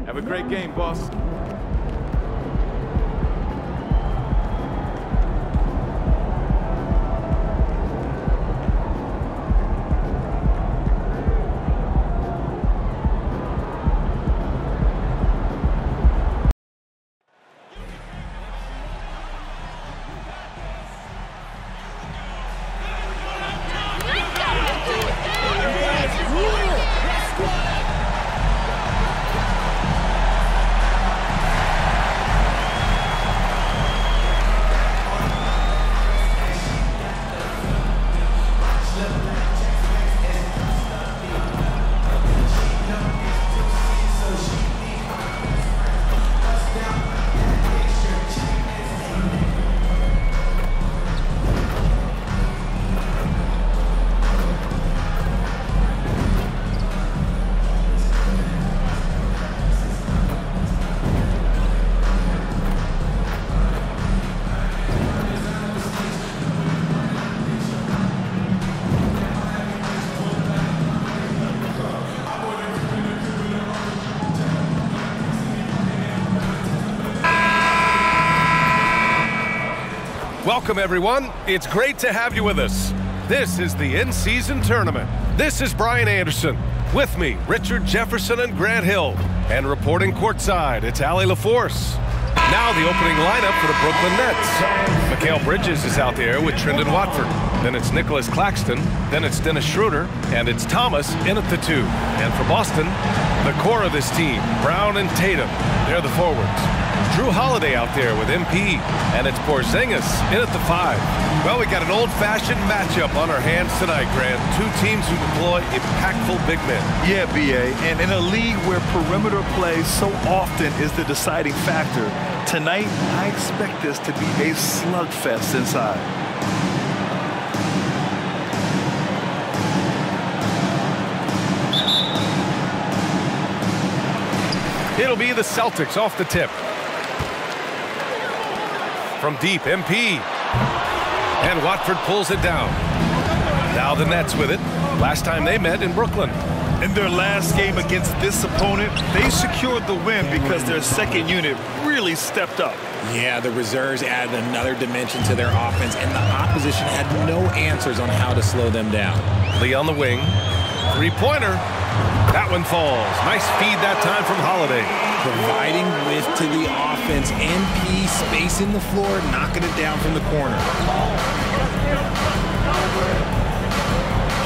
Have a great game, boss. Welcome, everyone. It's great to have you with us. This is the in-season tournament. This is Brian Anderson. With me, Richard Jefferson and Grant Hill. And reporting courtside, it's Allie LaForce. Now the opening lineup for the Brooklyn Nets. Mikal Bridges is out there with Trendon Watford. Then it's Nicholas Claxton. Then it's Dennis Schroeder. And it's Thomas in at the 2. And for Boston, the core of this team, Brown and Tatum. They're the forwards. Drew Holiday out there with MP, and it's Porzingis in at the 5. Well, we got an old-fashioned matchup on our hands tonight, Grant. Two teams who deploy impactful big men. Yeah, B.A., and in a league where perimeter play so often is the deciding factor, tonight I expect this to be a slugfest inside. It'll be the Celtics off the tip. From deep, MP. And Watford pulls it down. Now the Nets with it. Last time they met in Brooklyn. In their last game against this opponent, they secured the win because their second unit really stepped up. Yeah, the reserves added another dimension to their offense, and the opposition had no answers on how to slow them down. Lee on the wing. Three-pointer. That one falls. Nice feed that time from Holiday. Providing width to the offense. MP spacing the floor, knocking it down from the corner.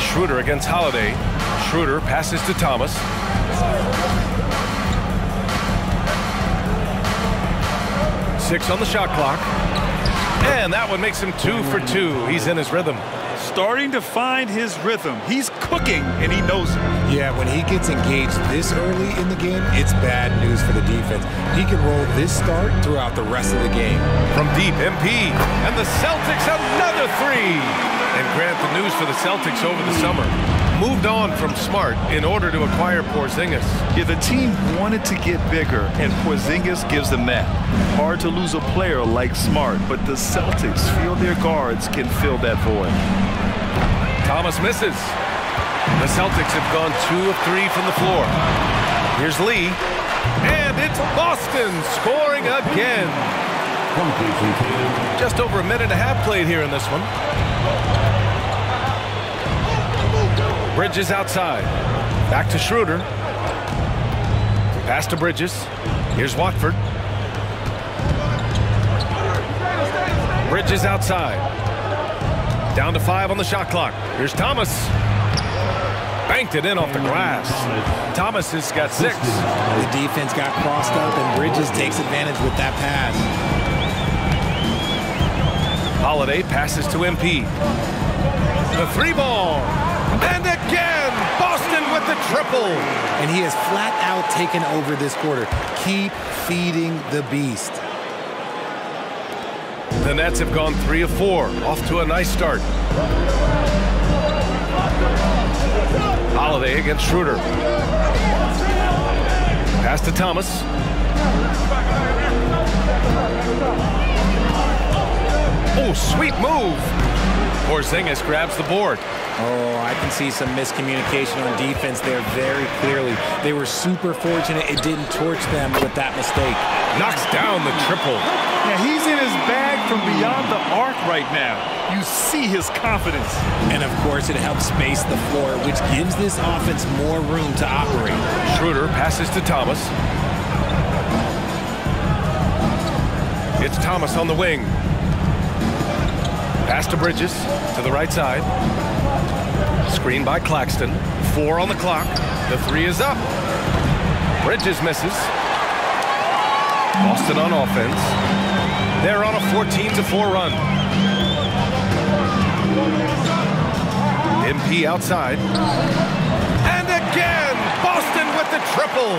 Schroeder against Holiday. Schroeder passes to Thomas. Six on the shot clock. And that one makes him 2 for 2. He's in his rhythm. Starting to find his rhythm. He's cooking, and he knows it. Yeah, when he gets engaged this early in the game, it's bad news for the defense. He can roll this start throughout the rest of the game. From deep, MP. And the Celtics another 3. And Grant, the news for the Celtics over the summer. Moved on from Smart in order to acquire Porzingis. Yeah, the team wanted to get bigger, and Porzingis gives them that. Hard to lose a player like Smart, but the Celtics feel their guards can fill that void. Thomas misses. The Celtics have gone 2 of 3 from the floor. Here's Lee. And it's Boston scoring again. Just over a minute and a half played here in this one. Bridges outside. Back to Schroeder. Pass to Bridges. Here's Watford. Bridges outside. Down to 5 on the shot clock. Here's Thomas. Banked it in off the glass. Thomas has got 6. The defense got crossed up, and Bridges takes advantage with that pass. Holiday passes to MP. The 3-ball. And again, Boston with the triple. And he has flat out taken over this quarter. Keep feeding the beast. The Nets have gone 3 of 4, off to a nice start. Holiday against Schroeder. Pass to Thomas. Oh, sweet move. Porzingis grabs the board. Oh, I can see some miscommunication on defense there very clearly. They were super fortunate it didn't torch them with that mistake. Knocks down the triple. Yeah, he's in his bag from beyond the arc right now. You see his confidence. And of course, it helps space the floor, which gives this offense more room to operate. Schroeder passes to Thomas. It's Thomas on the wing. Pass to Bridges, to the right side. Screen by Claxton. 4 on the clock. The 3 is up. Bridges misses. Boston on offense. They're on a 14-4 run. MP outside. And again, Boston with the triple.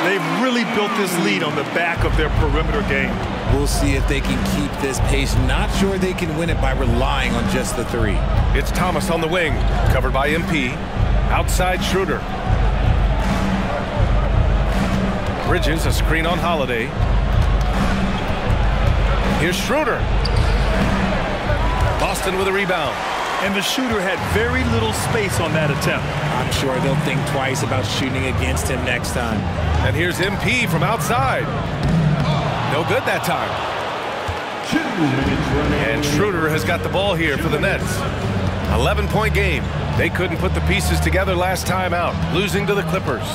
They've really built this lead on the back of their perimeter game. We'll see if they can keep this pace. Not sure they can win it by relying on just the 3. It's Thomas on the wing, covered by MP. Outside Schroeder. Bridges, a screen on Holiday. Here's Schroeder. Boston with a rebound. And the shooter had very little space on that attempt. I'm sure they'll think twice about shooting against him next time. And here's MP from outside. No good that time. 2 minutes remaining. And Schroeder has got the ball here for the Nets. 11-point game. They couldn't put the pieces together last time out, losing to the Clippers.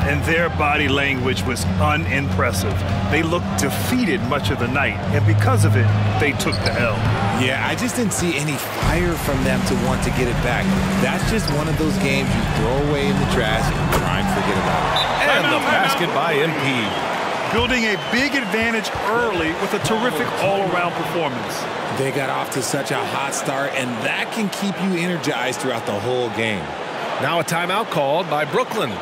And their body language was unimpressive. They looked defeated much of the night, and because of it, they took the L. Yeah, I just didn't see any fire from them to want to get it back. That's just one of those games you throw away in the trash and try and forget about it. And the basket by MP. Building a big advantage early with a terrific all-around performance. They got off to such a hot start, and that can keep you energized throughout the whole game. Now a timeout called by Brooklyn.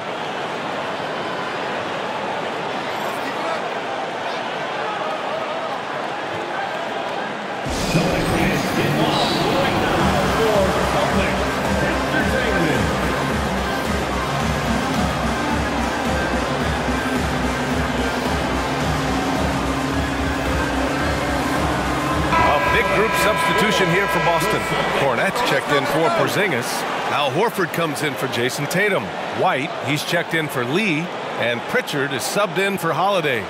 Substitution here for Boston. Cornette's checked in for Porzingis. Al Horford comes in for Jason Tatum. White, he's checked in for Lee. And Pritchard is subbed in for Holiday.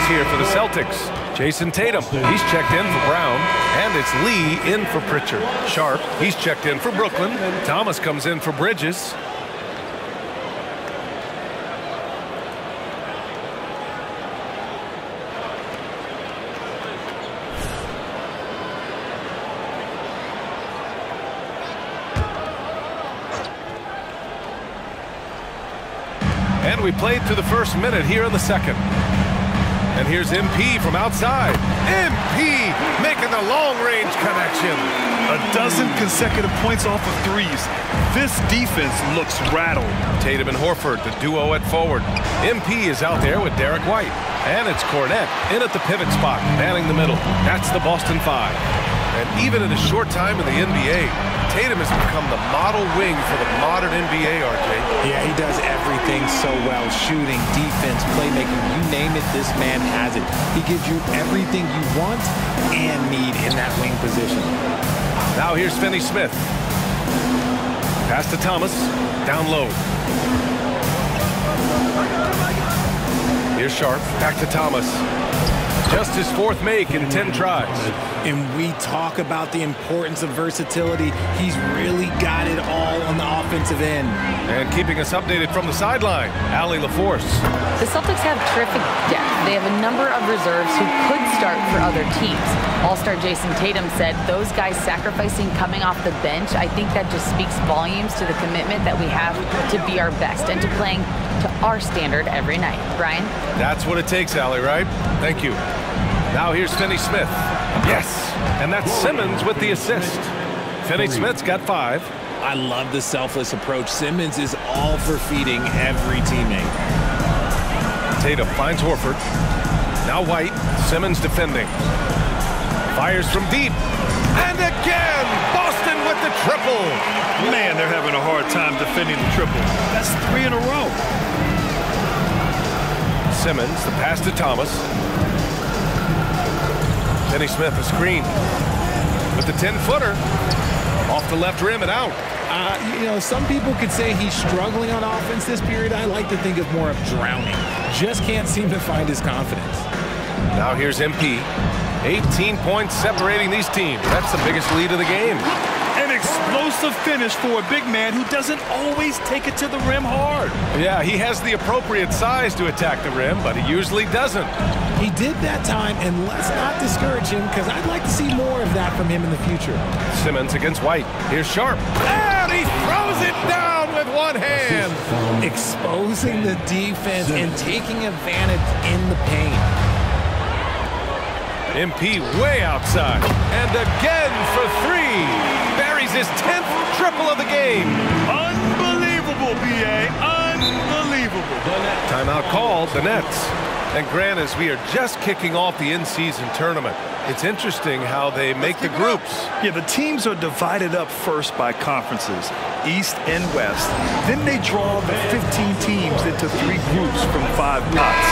Here for the Celtics. Jason Tatum, he's checked in for Brown, and it's Lee in for Pritchard. Sharp, he's checked in for Brooklyn. Thomas comes in for Bridges. And we played through the first minute here in the second. And here's MP from outside. MP making the long-range connection. A dozen consecutive points off of threes. This defense looks rattled. Tatum and Horford, the duo at forward. MP is out there with Derek White. And it's Cornette in at the pivot spot, manning the middle. That's the Boston 5. And even in a short time in the NBA, Tatum has become the model wing for the modern NBA, RJ. Yeah, he does everything so well. Shooting, defense, playmaking, you name it, this man has it. He gives you everything you want and need in that wing position. Now here's Finney-Smith. Pass to Thomas. Down low. Here's Sharp. Back to Thomas. Just his 4th make in 10 tries. And we talk about the importance of versatility. He's really got it all on the offensive end. And keeping us updated from the sideline, Allie LaForce. The Celtics have terrific depth. They have a number of reserves who could start for other teams. All-star Jason Tatum said those guys sacrificing coming off the bench, I think that just speaks volumes to the commitment that we have to be our best and to playing to our standard every night. Brian? That's what it takes, Allie, right? Thank you. Now here's Finney-Smith. Yes, and that's Simmons with the assist. Finney-Smith's got 5. I love the selfless approach. Simmons is all for feeding every teammate. Tatum finds Horford. Now White, Simmons defending. Fires from deep. And again, Boston with the triple. Man, they're having a hard time defending the triple. That's 3 in a row. Simmons, the pass to Thomas. Finney Smith, a screen. With the 10-footer. Off the left rim and out. You know, some people could say he's struggling on offense this period. I like to think of more of drowning. Just can't seem to find his confidence. Now here's MP. 18 points separating these teams. That's the biggest lead of the game. An explosive finish for a big man who doesn't always take it to the rim hard. Yeah, he has the appropriate size to attack the rim, but he usually doesn't. He did that time, and let's not discourage him, because I'd like to see more of that from him in the future. Simmons against White. Here's Sharp. And he throws it down with one hand. Exposing the defense and taking advantage in the paint. MP way outside. And again for 3. Buries his 10th triple of the game. Unbelievable, B.A. Unbelievable. Timeout called, the Nets. And Grant, as we are just kicking off the in-season tournament, it's interesting how they make the groups. Yeah, the teams are divided up first by conferences, East and West. Then they draw the 15 teams into 3 groups from 5 pots.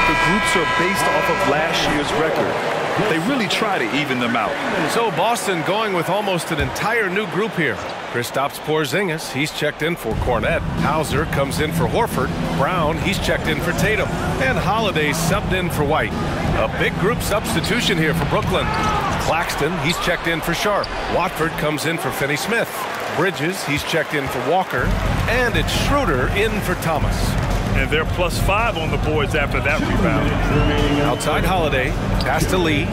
The groups are based off of last year's record. They really try to even them out. So Boston going with almost an entire new group here. Kristaps Porzingis, he's checked in for Cornette. Hauser comes in for Horford. Brown, he's checked in for Tatum. And Holiday subbed in for White. A big group substitution here for Brooklyn. Claxton, he's checked in for Sharp. Watford comes in for Finney Smith. Bridges, he's checked in for Walker. And it's Schroeder in for Thomas. And they're +5 on the boards after that rebound. Outside Holiday, pass to Lee,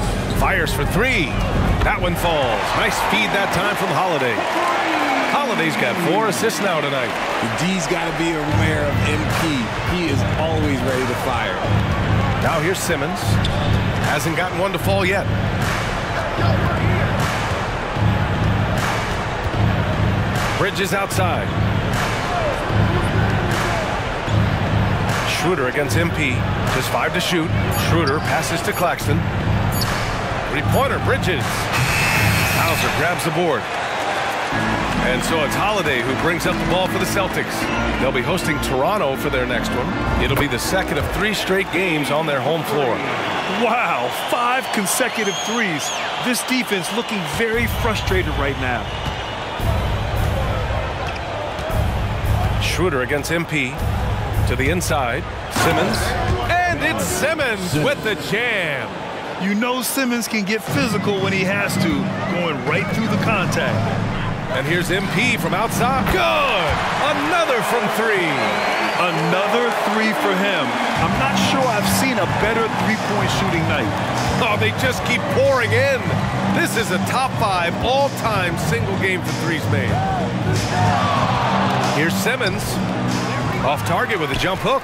fires for 3. That one falls. Nice feed that time from Holiday. Holiday's got 4 assists now tonight. The D's got to be aware of MP. He is always ready to fire. Now here's Simmons. Hasn't gotten one to fall yet. Bridges outside. Schroeder against MP. Just 5 to shoot. Schroeder passes to Claxton. 3-pointer, Bridges. Hauser grabs the board. And so it's Holiday who brings up the ball for the Celtics. They'll be hosting Toronto for their next one. It'll be the second of 3 straight games on their home floor. Wow, 5 consecutive threes. This defense looking very frustrated right now. Schroeder against MP. To the inside, Simmons, and it's Simmons with the jam. You know Simmons can get physical when he has to, going right through the contact. And here's MP from outside. Good! Another from 3. Another 3 for him. I'm not sure I've seen a better three-point shooting night. Oh, they just keep pouring in. This is a top 5 all-time single game for 3s made. Here's Simmons. Off target with a jump hook.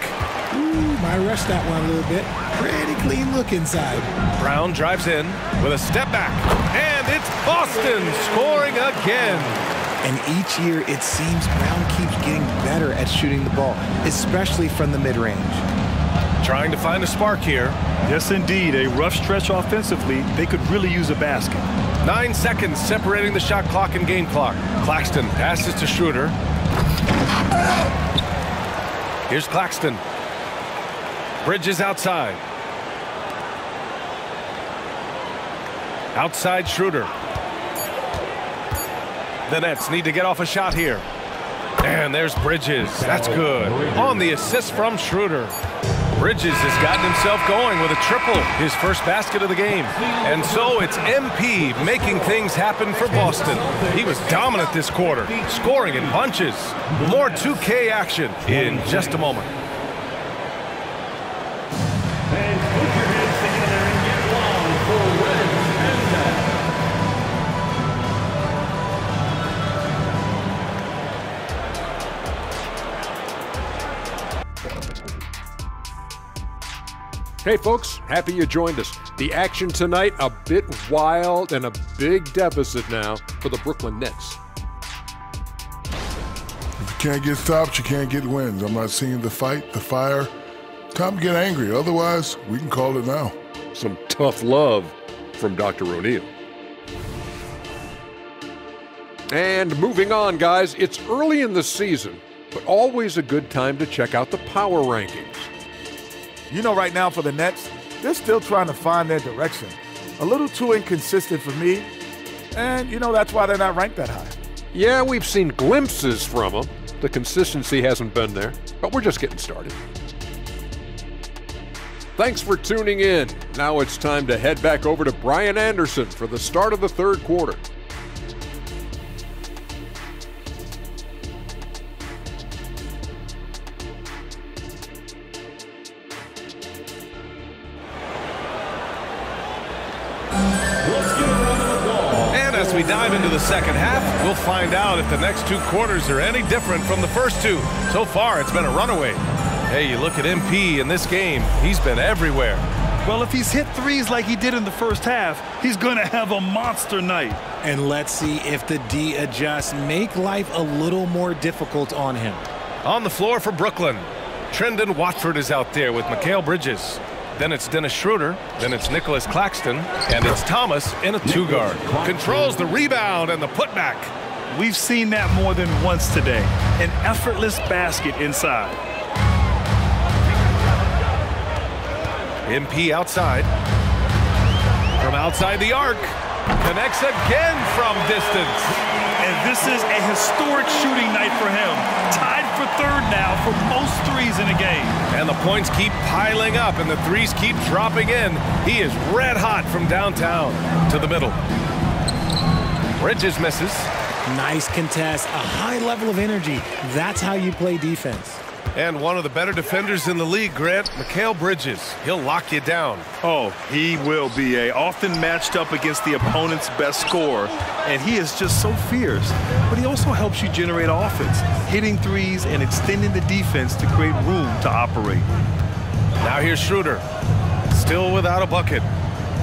Ooh, might rush that one a little bit. Pretty clean look inside. Brown drives in with a step back. And it's Boston scoring again. And each year, it seems Brown keeps getting better at shooting the ball, especially from the mid-range. Trying to find a spark here. Yes, indeed. A rough stretch offensively. They could really use a basket. 9 seconds separating the shot clock and game clock. Claxton passes to Schroeder. Here's Claxton. Bridges outside. Outside Schroeder. The Nets need to get off a shot here. And there's Bridges. That's good. On the assist from Schroeder. Bridges has gotten himself going with a triple, his first basket of the game. And so it's MP making things happen for Boston. He was dominant this quarter, scoring in bunches. More 2K action in just a moment. And put your hands together and get long for Red and Hey folks, happy you joined us. The action tonight, a bit wild and a big deficit now for the Brooklyn Nets. If you can't get stops, you can't get wins. I'm not seeing the fight, the fire. Time to get angry. Otherwise, we can call it now. some tough love from Dr. O'Neill. And moving on, guys, it's early in the season, but always a good time to check out the power rankings. You know, right now for the Nets, they're still trying to find their direction. A little too inconsistent for me, and, you know, that's why they're not ranked that high. Yeah, we've seen glimpses from them. The consistency hasn't been there, but we're just getting started. Thanks for tuning in. Now it's time to head back over to Brian Anderson for the start of the third quarter. As we dive into the second half, we'll find out if the next two quarters are any different from the first two. So far, it's been a runaway. Hey, you look at MP in this game, he's been everywhere. Well, if he's hit threes like he did in the first half, he's going to have a monster night. And let's see if the D adjusts, make life a little more difficult on him. On the floor for Brooklyn, Trendon Watford is out there with Mikal Bridges. Then it's Dennis Schroeder, then it's Nicholas Claxton, and it's Thomas in a two-guard. Controls the rebound and the putback. We've seen that more than once today. An effortless basket inside. MP outside. From outside the arc. Connects again from distance. And this is a historic shooting night for him. Tied for third now for most threes in a game. And the points keep piling up and the threes keep dropping in. He is red hot from downtown to the middle. Bridges misses. Nice contest, a high level of energy. That's how you play defense. And one of the better defenders in the league, Grant, Mikal Bridges. He'll lock you down. Oh, he will be often matched up against the opponent's best scorer. And he is just so fierce. But he also helps you generate offense, hitting threes and extending the defense to create room to operate. Now here's Schroeder. Still without a bucket.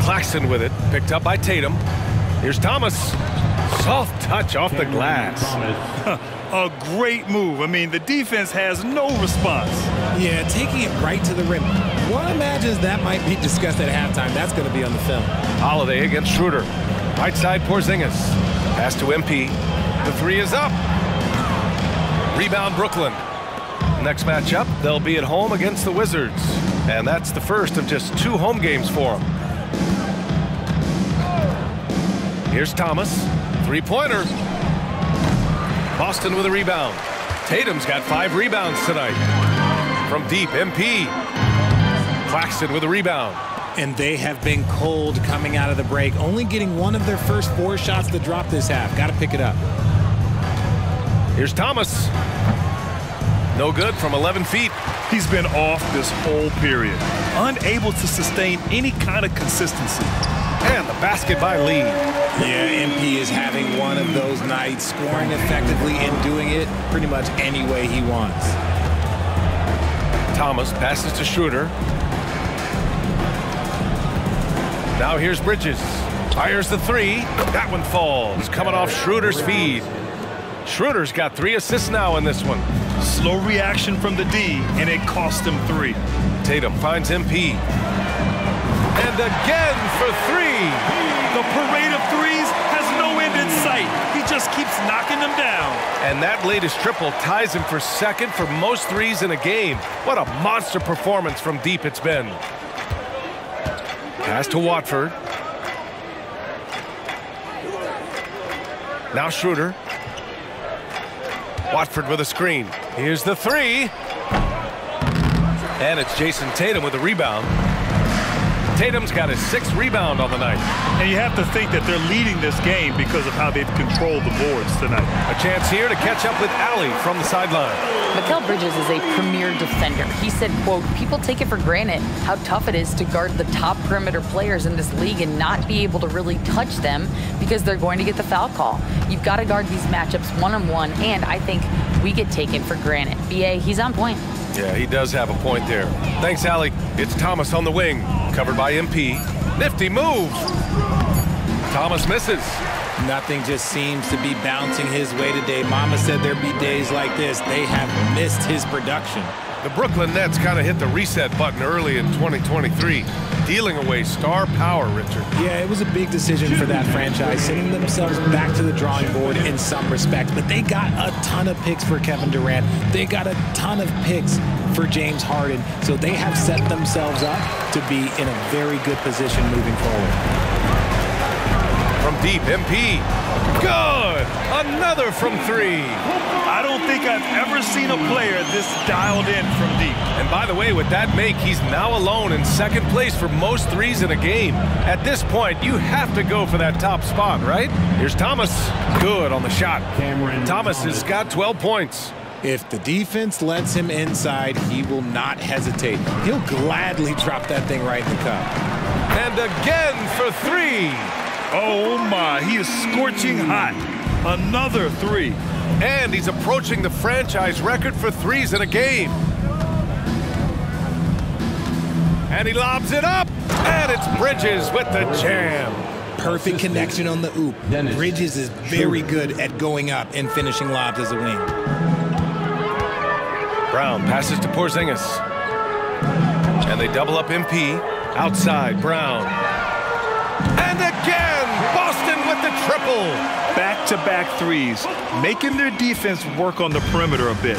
Claxton with it, picked up by Tatum. Here's Thomas. Soft touch off the glass. A great move. I mean, the defense has no response. Yeah, taking it right to the rim. One imagines that might be discussed at halftime. That's going to be on the film. Holiday against Schroeder. Right side Porzingis. Pass to MP. The three is up. Rebound Brooklyn. Next matchup, they'll be at home against the Wizards. And that's the first of just 2 home games for them. Here's Thomas. Three-pointer. Boston with a rebound. Tatum's got 5 rebounds tonight. From deep, MP. Claxton with a rebound. And they have been cold coming out of the break, only getting one of their first 4 shots to drop this half. Got to pick it up. Here's Thomas. No good from 11 feet. He's been off this whole period, unable to sustain any kind of consistency. And the basket by Lee. Yeah, MP is having one of those nights, scoring effectively and doing it pretty much any way he wants. Thomas passes to Schroeder. Now here's Bridges. Fires the three. That one falls. Coming off Schroeder's feed. Schroeder's got 3 assists now in this one. Slow reaction from the D, and it cost him 3. Tatum finds MP. And again for 3. The parade of threes has no end in sight. He just keeps knocking them down. And that latest triple ties him for second for most threes in a game. What a monster performance from deep it's been. Pass to Watford. Now Schroeder. Watford with a screen. Here's the 3. And it's Jason Tatum with a rebound. Tatum's got his 6th rebound on the night. And you have to think that they're leading this game because of how they've controlled the boards tonight. A chance here to catch up with Allie from the sideline. Mikal Bridges is a premier defender. He said, quote, people take it for granted how tough it is to guard the top perimeter players in this league and not be able to really touch them because they're going to get the foul call. You've got to guard these matchups one-on-one, and I think we get taken for granted. BA, he's on point. Yeah, he does have a point there. Thanks, Allie. It's Thomas on the wing, covered by MP. Nifty move. Thomas misses. Nothing just seems to be bouncing his way today. Mama said there'd be days like this. They have missed his production. The Brooklyn Nets kind of hit the reset button early in 2023. stealing away star power, Richard. Yeah, it was a big decision for that franchise, sending themselves back to the drawing board in some respects. But they got a ton of picks for Kevin Durant. They got a ton of picks for James Harden. So they have set themselves up to be in a very good position moving forward. From deep, MP. Good! Another from three. I don't think I've ever seen a player this dialed in from deep. And by the way, with that make, he's now alone in second place for most threes in a game. At this point, you have to go for that top spot, right? Here's Thomas. Good on the shot. Thomas has got 12 points. If the defense lets him inside, he will not hesitate. He'll gladly drop that thing right in the cup. And again for three. Oh my, he is scorching hot. Another three. And he's approaching the franchise record for threes in a game. And he lobs it up. And it's Bridges with the jam. Perfect connection on the oop. Bridges is very good at going up and finishing lobs as a wing. Brown passes to Porzingis. And they double up MP. Outside, Brown. And again, Boston with the triple. Back-to-back threes, making their defense work on the perimeter a bit.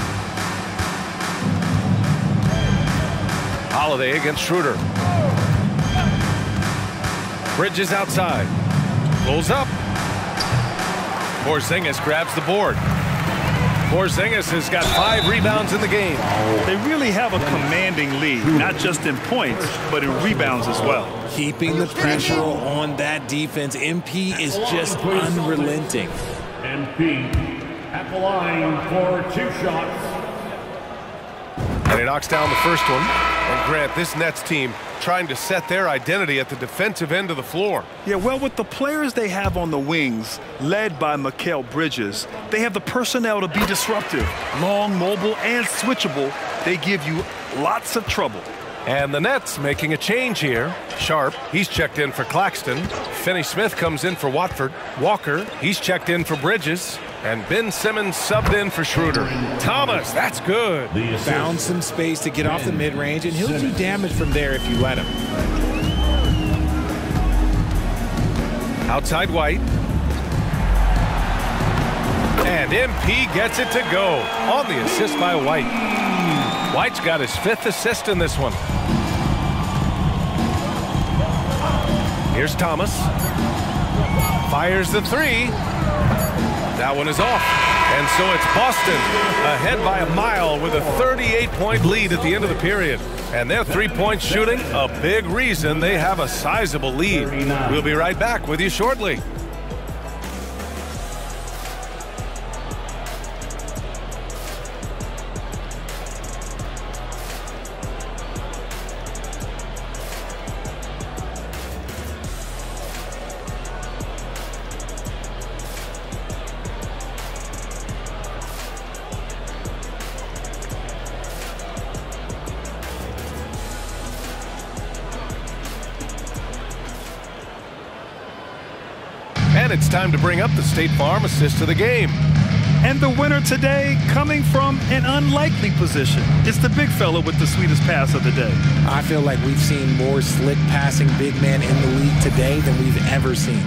Holiday against Schroeder. Bridges outside. Pulls up. Porzingis grabs the board. Porzingis has got 5 rebounds in the game. They really have a commanding lead, not just in points, but in rebounds as well. Keeping the pressure on that defense. MP is just unrelenting. MP at the line for 2 shots. And he knocks down the first one. And Grant, this Nets team trying to set their identity at the defensive end of the floor. Yeah, well, with the players they have on the wings, led by Mikal Bridges, they have the personnel to be disruptive. Long, mobile, and switchable. They give you lots of trouble. And the Nets making a change here. Sharp, he's checked in for Claxton. Finney-Smith comes in for Watford. Walker, he's checked in for Bridges. And Ben Simmons subbed in for Schroeder. Thomas, that's good. Found some space to get off the mid-range, and he'll do damage from there if you let him. Outside White. And MP gets it to go on the assist by White. White's got his 5th assist in this one. Here's Thomas. Fires the three. That one is off. And so it's Boston ahead by a mile with a 38-point lead at the end of the period. And their three-point shooting, a big reason they have a sizable lead. We'll be right back with you shortly. And it's time to bring up the State Farm assist of the game. And the winner today coming from an unlikely position. It's the big fella with the sweetest pass of the day. I feel like we've seen more slick passing big men in the league today than we've ever seen.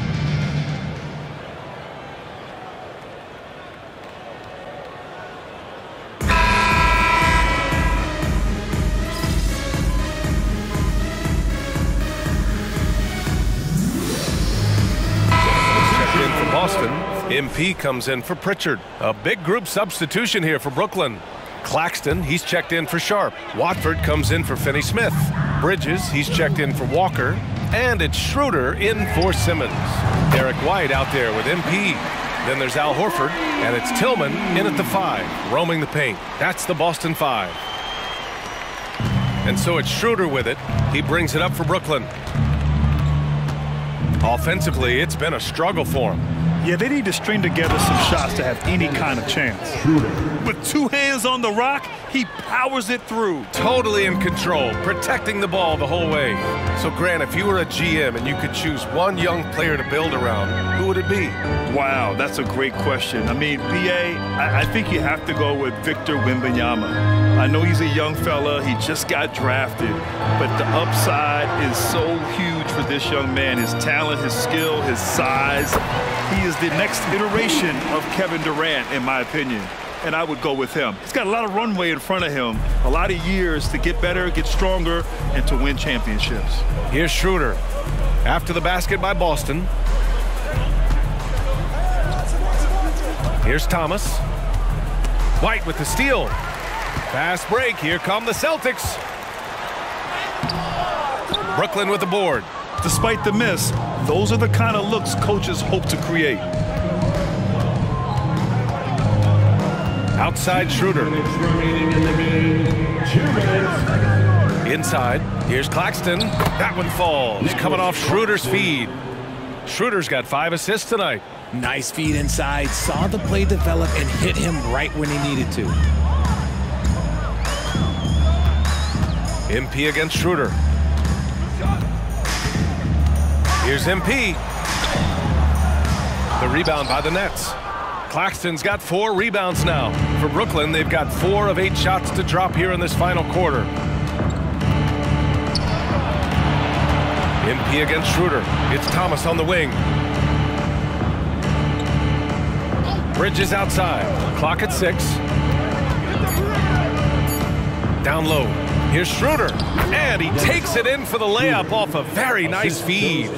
Boston. MP comes in for Pritchard. A big group substitution here for Brooklyn. Claxton, he's checked in for Sharp. Watford comes in for Finney-Smith. Bridges, he's checked in for Walker. And it's Schroeder in for Simmons. Derek White out there with MP. Then there's Al Horford, and it's Tillman in at the 5, roaming the paint. That's the Boston 5. And so it's Schroeder with it. He brings it up for Brooklyn. Offensively, it's been a struggle for him. Yeah, they need to string together some shots to have any kind of chance. With 2 hands on the rock, he powers it through. Totally in control, protecting the ball the whole way. So, Grant, if you were a GM and you could choose one young player to build around, who would it be? Wow, that's a great question. I mean, BA, I think you have to go with Victor Wembanyama. I know he's a young fella. He just got drafted, but the upside is so huge for this young man. His talent, his skill, his size. He is the next iteration of Kevin Durant, in my opinion, and I would go with him. He's got a lot of runway in front of him, a lot of years to get better, get stronger, and to win championships. Here's Schroeder. After the basket by Boston. Here's Thomas. White with the steal. Fast break. Here come the Celtics. Brooklyn with the board. Despite the miss, those are the kind of looks coaches hope to create. Outside Schroeder. Inside. Here's Claxton. That one falls. Coming off Schroeder's feed. Schroeder's got 5 assists tonight. Nice feed inside. Saw the play develop and hit him right when he needed to. MP against Schroeder. Here's MP. The rebound by the Nets. Claxton's got 4 rebounds now. For Brooklyn, they've got 4 of 8 shots to drop here in this final quarter. MP against Schroeder. It's Thomas on the wing. Bridges outside. Clock at 6. Down low. Here's Schroeder, and he takes it in for the layup off a very nice feed.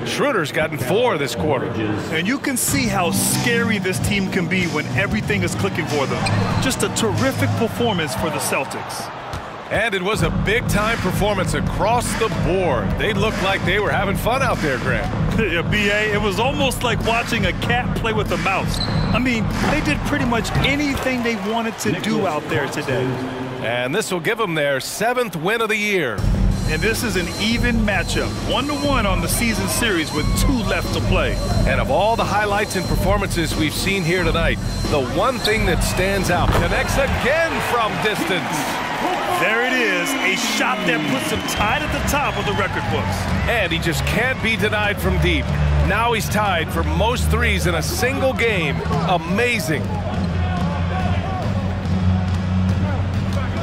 Schroeder's gotten 4 this quarter. And you can see how scary this team can be when everything is clicking for them. Just a terrific performance for the Celtics. And it was a big-time performance across the board. They looked like they were having fun out there, Grant. Yeah, BA, it was almost like watching a cat play with a mouse. I mean, they did pretty much anything they wanted to do out there today. And this will give them their 7th win of the year. And this is an even matchup, 1-1 on the season series with 2 left to play. And of all the highlights and performances we've seen here tonight, the one thing that stands out connects again from distance. There it is, a shot that puts him tied at the top of the record books. And he just can't be denied from deep. Now he's tied for most threes in a single game. Amazing.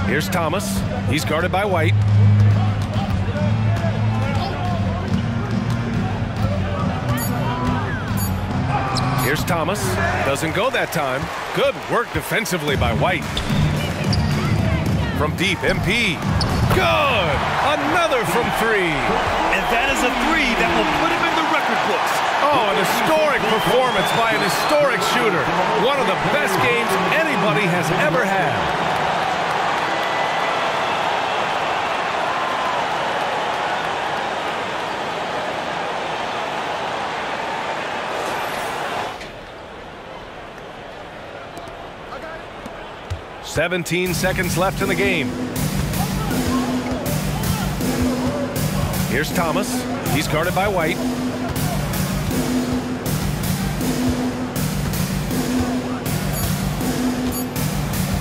Here's Thomas. He's guarded by White. Here's Thomas. Doesn't go that time. Good work defensively by White. From deep, MP. Good! Another from 3. And that is a 3 that will put him in the record books. Oh, an historic performance by an historic shooter. One of the best games anybody has ever had. "17 seconds left in the game. Here's Thomas. He's guarded by White.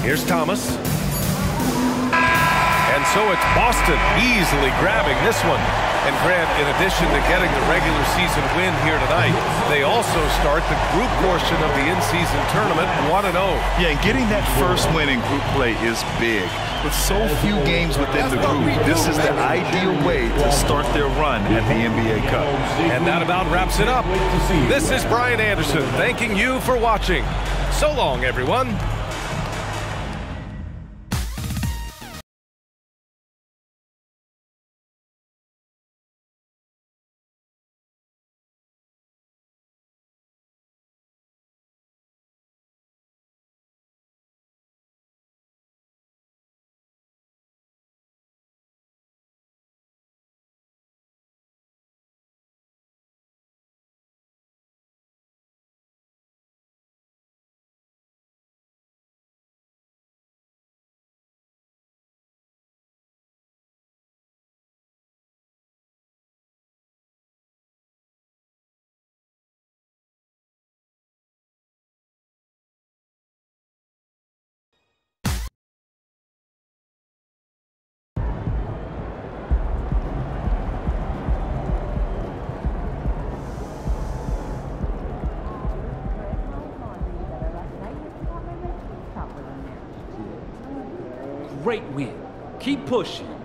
Here's Thomas. And so it's Boston easily grabbing this one. And Grant, in addition to getting the regular season win here tonight, they also start the group portion of the in-season tournament 1-0. Yeah, and getting that first win in group play is big. With so few games within the group, this is the ideal way to start their run at the NBA Cup. And that about wraps it up. This is Brian Anderson thanking you for watching. So long, everyone. great win. Keep pushing.